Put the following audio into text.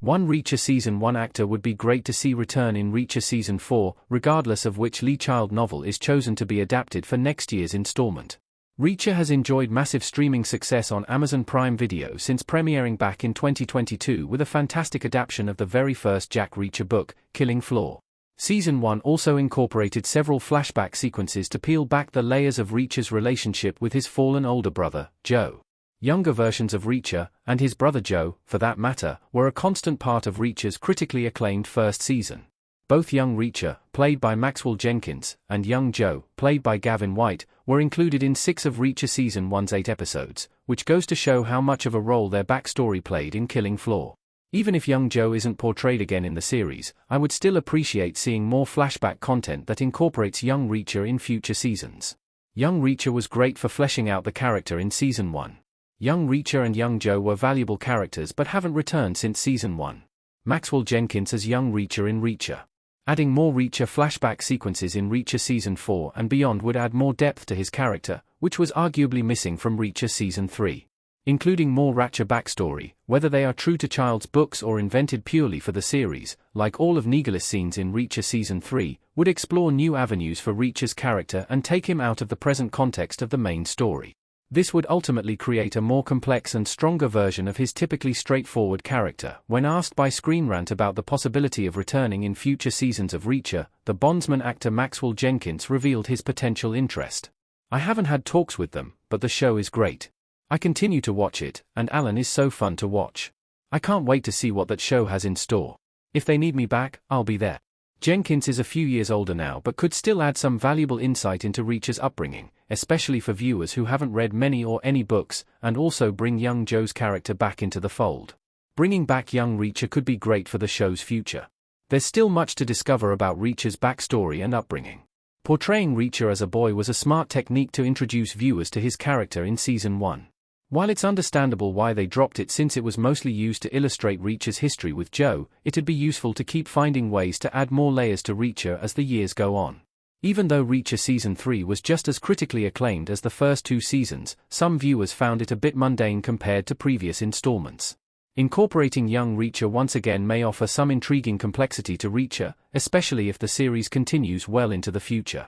One Reacher Season 1 actor would be great to see return in Reacher Season 4, regardless of which Lee Child novel is chosen to be adapted for next year's installment. Reacher has enjoyed massive streaming success on Amazon Prime Video since premiering back in 2022 with a fantastic adaptation of the very first Jack Reacher book, Killing Floor. Season 1 also incorporated several flashback sequences to peel back the layers of Reacher's relationship with his fallen older brother, Joe. Younger versions of Reacher, and his brother Joe, for that matter, were a constant part of Reacher's critically acclaimed first season. Both young Reacher, played by Maxwell Jenkins, and young Joe, played by Gavin White, were included in 6 of Reacher Season 1's 8 episodes, which goes to show how much of a role their backstory played in Killing Floor. Even if young Joe isn't portrayed again in the series, I would still appreciate seeing more flashback content that incorporates young Reacher in future seasons. Young Reacher was great for fleshing out the character in Season 1. Young Reacher and young Joe were valuable characters but haven't returned since Season 1. Maxwell Jenkins as young Reacher in Reacher. Adding more Reacher flashback sequences in Reacher Season 4 and beyond would add more depth to his character, which was arguably missing from Reacher Season 3. Including more Reacher backstory, whether they are true to Child's books or invented purely for the series, like all of Nigala's scenes in Reacher Season 3, would explore new avenues for Reacher's character and take him out of the present context of the main story. This would ultimately create a more complex and stronger version of his typically straightforward character. When asked by Screen Rant about the possibility of returning in future seasons of Reacher, the Bondsman actor Maxwell Jenkins revealed his potential interest. "I haven't had talks with them, but the show is great. I continue to watch it, and Alan is so fun to watch. I can't wait to see what that show has in store. If they need me back, I'll be there." Jenkins is a few years older now but could still add some valuable insight into Reacher's upbringing, especially for viewers who haven't read many or any books, and also bring young Joe's character back into the fold. Bringing back young Reacher could be great for the show's future. There's still much to discover about Reacher's backstory and upbringing. Portraying Reacher as a boy was a smart technique to introduce viewers to his character in Season 1. While it's understandable why they dropped it since it was mostly used to illustrate Reacher's history with Joe, it'd be useful to keep finding ways to add more layers to Reacher as the years go on. Even though Reacher Season 3 was just as critically acclaimed as the first 2 seasons, some viewers found it a bit mundane compared to previous installments. Incorporating young Reacher once again may offer some intriguing complexity to Reacher, especially if the series continues well into the future.